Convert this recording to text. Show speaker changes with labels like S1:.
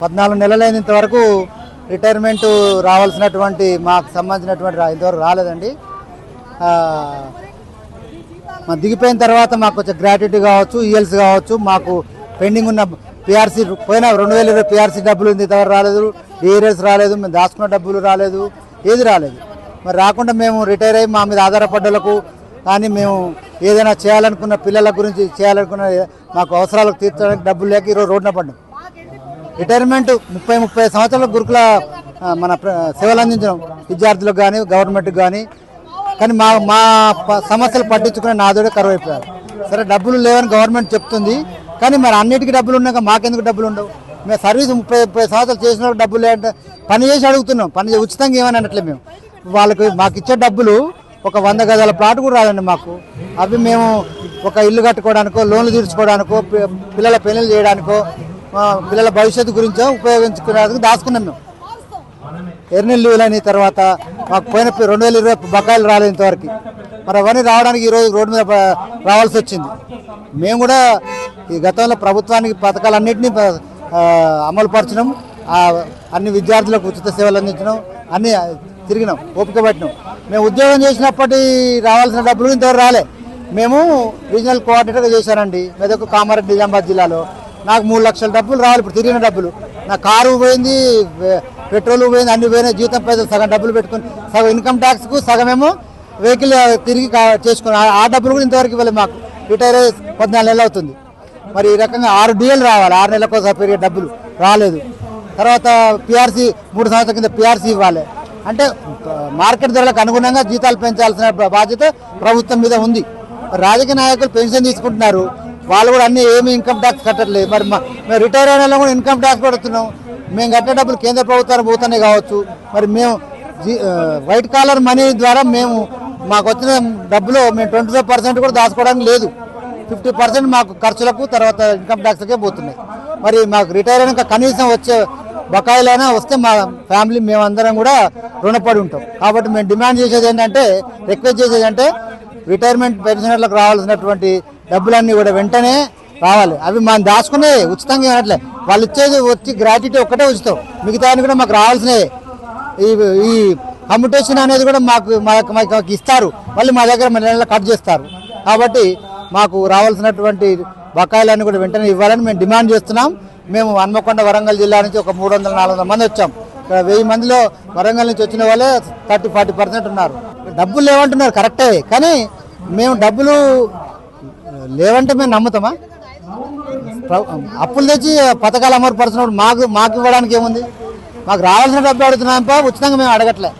S1: 14 నెలలైన ఇంతవరకు రిటైర్మెంట్ రావాల్సినటువంటి మాకు సంబంధించినటువంటి ఇంతవరకు రాలేదండి. దిగిపోయిన తర్వాత మాకు కొంచెం గ్రాట్యుటీ కావచ్చు, ఈఎల్స్ కావచ్చు, మాకు పెండింగ్ ఉన్న పిఆర్సీ పోయిన 2020 పిఆర్సీ డబ్బులు ఇంతవరకు రాలేదు, డిఆర్ఎస్ రాలేదు, మేము దాచుకున్న డబ్బులు రాలేదు, ఏది రాలేదు. మరి రాకుండా మేము రిటైర్ అయ్యి మా మీద ఆధారపడ్డలకు కానీ మేము ఏదైనా చేయాలనుకున్న పిల్లల గురించి చేయాలనుకున్న మాకు అవసరాలకు తీర్చడానికి డబ్బులు లేక ఈరోజు రోడ్డున పడ్డాం. రిటైర్మెంట్ 30 సంవత్సరాల గురుకుల మన సేవలు అందించడం విద్యార్థులకు కానీ గవర్నమెంట్కి కానీ మా మా సమస్యలు పట్టించుకునే నాదుడే కరువు అయిపోయారు. సరే డబ్బులు లేవని గవర్నమెంట్ చెప్తుంది, కానీ మరి అన్నిటికీ డబ్బులు ఉన్నాక మాకెందుకు డబ్బులు ఉండవు? మేము సర్వీస్ 30 సంవత్సరాలు చేసిన డబ్బులు లేదంటే పని చేసి అడుగుతున్నాం, పని ఉచితంగా ఏమని అనట్లేదు. మేము వాళ్ళకి మాకు ఇచ్చే డబ్బులు ఒక 100 గజాల ప్లాట్ కూడా రాదండి మాకు. అవి మేము ఒక ఇల్లు కట్టుకోవడానికో, లోన్లు తీర్చుకోవడానికో, పిల్లల పెళ్లిళ్ళు చేయడానికో, పిల్లల భవిష్యత్తు గురించో ఉపయోగించుకునేందుకు దాచుకున్నాం. మేము ఎర్నెల్ లీవ్లు అయిన తర్వాత మాకు పోయిన 2020 బకాయిలు రాలేదు ఇంతవరకు. మరి అవన్నీ రావడానికి ఈరోజు రోడ్డు మీద రావాల్సి వచ్చింది. మేము కూడా ఈ గతంలో ప్రభుత్వానికి పథకాలన్నింటినీ అమలుపరచడం, అన్ని విద్యార్థులకు ఉచిత సేవలు అందించడం, అన్నీ తిరిగినాం, ఓపిక పట్టినాం. మేము ఉద్యోగం చేసినప్పటి రావాల్సిన డబ్బులు ఇంతవరకు రాలే. మేము రీజనల్ కోఆర్డినేటర్గా చేశానండి మెదక్, కామారెడ్డి, నిజామాబాద్ జిల్లాలో. నాకు 3 లక్షల డబ్బులు రావాలి. ఇప్పుడు తిరిగిన డబ్బులు నా కారు పోయింది, పెట్రోల్ పోయింది, అన్ని పోయినాయి. జీతం పైసలు సగం డబ్బులు పెట్టుకుని సగం ఇన్కమ్ ట్యాక్స్కు సగమేమో వెహికల్ తిరిగి చేసుకుని ఆ డబ్బులు కూడా ఇంతవరకు ఇవ్వాలి. మాకు రిటైర్ అయ్యి 14 నెలలు అవుతుంది. మరి ఈ రకంగా 6 డిఎల్ రావాలి, 6 నెలలకు పెరిగే డబ్బులు రాలేదు. తర్వాత పిఆర్సీ 3 సంవత్సరాల కింద పిఆర్సీ ఇవ్వాలి. అంటే మార్కెట్ ధరలకు అనుగుణంగా జీతాలు పెంచాల్సిన బాధ్యత ప్రభుత్వం మీద ఉంది. రాజకీయ నాయకులు పెన్షన్ తీసుకుంటున్నారు, వాళ్ళు కూడా అన్ని ఏమి ఇన్కమ్ ట్యాక్స్ కట్టట్లేదు. మరి మేము రిటైర్ అయిన కూడా ఇన్కమ్ ట్యాక్స్ కడుతున్నాం. మేము కట్టే డబ్బులు కేంద్ర ప్రభుత్వానికి పోతున్నాయి కావచ్చు. మరి మేము వైట్ కాలర్ మనీ ద్వారా మాకు వచ్చిన డబ్బులో మేము 25% కూడా దాచుకోవడానికి లేదు. 50% మాకు ఖర్చులకు తర్వాత ఇన్కమ్ ట్యాక్స్కే పోతున్నాయి. మరి మాకు రిటైర్ అయినాక కనీసం వచ్చే బకాయిలైనా వస్తే మా ఫ్యామిలీ మేమందరం కూడా రుణపడి ఉంటాం. కాబట్టి మేము డిమాండ్ చేసేది ఏంటంటే, రిక్వెస్ట్ చేసేది అంటే రిటైర్మెంట్ పెన్షనర్లకు రావాల్సినటువంటి డబ్బులన్నీ కూడా వెంటనే రావాలి. అవి మనం దాచుకునే ఉచితంగా ఇవ్వట్లే. వాళ్ళు ఇచ్చేది వచ్చి గ్రాట్యుటీ ఒక్కటే ఉచితం, మిగతా కూడా మాకు రావాల్సినవి. ఈ కమ్యూటేషన్ అనేది కూడా మాకు ఇస్తారు, మళ్ళీ మా దగ్గర నెల కట్ చేస్తారు. కాబట్టి మాకు రావాల్సినటువంటి బకాయిలన్నీ కూడా వెంటనే ఇవ్వాలని మేము డిమాండ్ చేస్తున్నాం. మేము హన్మకొండ, వరంగల్ జిల్లా నుంచి ఒక 300-400 మంది వచ్చాం. ఇక్కడ 1000 మందిలో వరంగల్ నుంచి వచ్చిన వాళ్ళే 30-40% ఉన్నారు. డబ్బులు లేవంటున్నారు కరెక్టే, కానీ మేము డబ్బులు లేవంటే మేము నమ్ముతామా? అప్పులు తెచ్చి పథకాలు అమలు పరుచినప్పుడు మాకు ఇవ్వడానికి ఏముంది? మాకు రావాల్సిన డబ్బు అడుగుతున్నాం, ఉచితంగా మేము అడగట్లే.